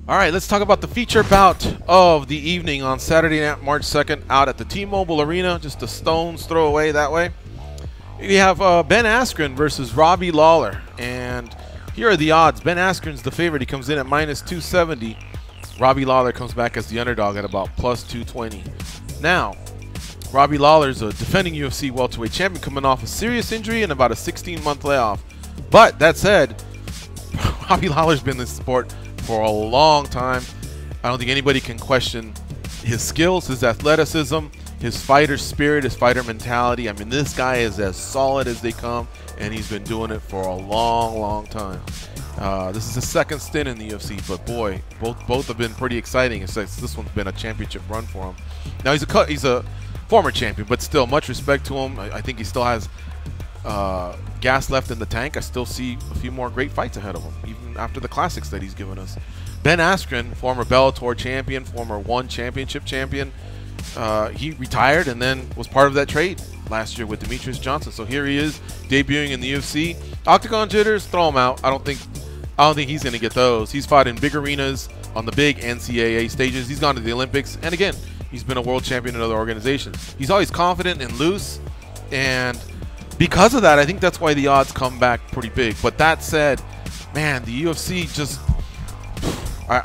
All right, let's talk about the feature bout of the evening on Saturday night, March 2nd, out at the T-Mobile Arena, just a stone's throw away that way. We have Ben Askren versus Robbie Lawler, and here are the odds. Ben Askren's the favorite. He comes in at -270. Robbie Lawler comes back as the underdog at about +220. Now, Robbie Lawler's a defending UFC welterweight champion coming off a serious injury and about a 16-month layoff. But that said, Robbie Lawler's been in this sport for a long time. I don't think anybody can question his skills, his athleticism, his fighter spirit, his fighter mentality. I mean, this guy is as solid as they come, and he's been doing it for a long, long time. This is his second stint in the UFC, but boy, both have been pretty exciting. It's like this one's been a championship run for him. Now he's a former champion, but still, much respect to him. I think he still has gas left in the tank. I still see a few more great fights ahead of him, even after the classics that he's given us. Ben Askren, former Bellator champion, former One Championship champion, he retired and then was part of that trade last year with Demetrius Johnson. So here he is, debuting in the UFC. Octagon jitters, throw him out. I don't think he's going to get those. He's fought in big arenas on the big NCAA stages. He's gone to the Olympics, and again, he's been a world champion in other organizations. He's always confident and loose, and because of that, I think that's why the odds come back pretty big. But that said, man, the UFC just,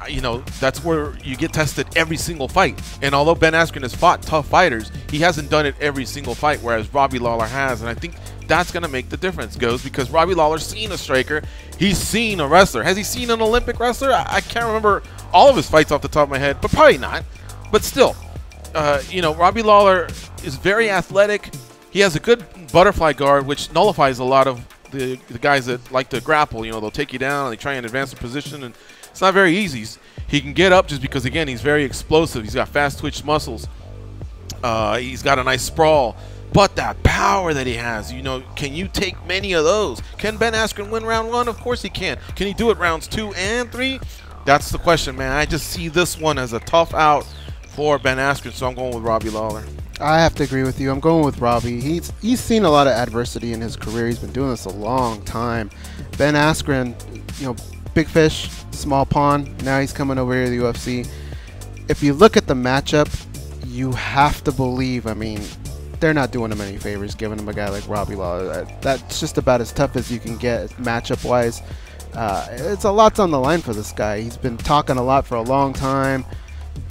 you know, that's where you get tested every single fight. And although Ben Askren has fought tough fighters, he hasn't done it every single fight, whereas Robbie Lawler has. And I think that's going to make the difference, because Robbie Lawler's seen a striker. He's seen a wrestler. Has he seen an Olympic wrestler? I can't remember all of his fights off the top of my head, but probably not. But still, you know, Robbie Lawler is very athletic. He has a good butterfly guard, which nullifies a lot of the guys that like to grapple. You know, they'll take you down and they try and advance the position, and it's not very easy. He can get up just because, again, he's very explosive. He's got fast twitch muscles. He's got a nice sprawl. But that power that he has, you know, can you take many of those? Can Ben Askren win round 1? Of course he can. Can he do it rounds 2 and 3? That's the question, man. I just see this one as a tough out for Ben Askren, so I'm going with Robbie Lawler. I have to agree with you. I'm going with Robbie. He's seen a lot of adversity in his career. He's been doing this a long time. Ben Askren, you know, big fish, small pond. Now he's coming over here to the UFC. If you look at the matchup, you have to believe, I mean, they're not doing him any favors giving him a guy like Robbie Lawler. That's just about as tough as you can get matchup-wise. It's a lot's on the line for this guy. He's been talking a lot for a long time.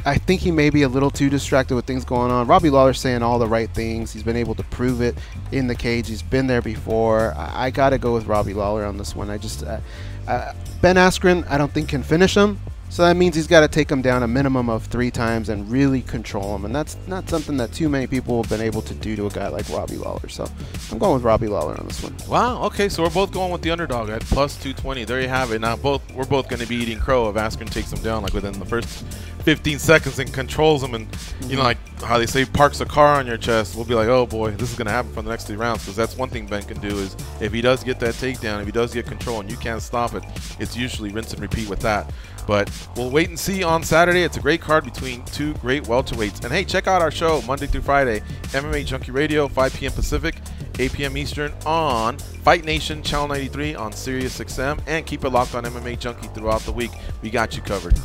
I think he may be a little too distracted with things going on. Robbie Lawler's saying all the right things. He's been able to prove it in the cage. He's been there before. I got to go with Robbie Lawler on this one. Ben Askren, I don't think can finish him. So that means he's got to take him down a minimum of 3 times and really control him. And that's not something that too many people have been able to do to a guy like Robbie Lawler. So I'm going with Robbie Lawler on this one. Wow, okay, so we're both going with the underdog at +220. There you have it. Now we're both going to be eating crow if Askren takes him down like within the first 15 seconds and controls him, and you know, like how they say parks a car on your chest. We'll be like, oh boy, this is going to happen for the next 3 rounds, because that's one thing Ben can do is if he does get that takedown, if he does get control and you can't stop it, it's usually rinse and repeat with that. But we'll wait and see on Saturday. It's a great card between 2 great welterweights. And hey, check out our show Monday through Friday, MMA Junkie Radio, 5 p.m. Pacific, 8 p.m. Eastern on Fight Nation Channel 93 on Sirius XM, and keep it locked on MMA Junkie throughout the week. We got you covered.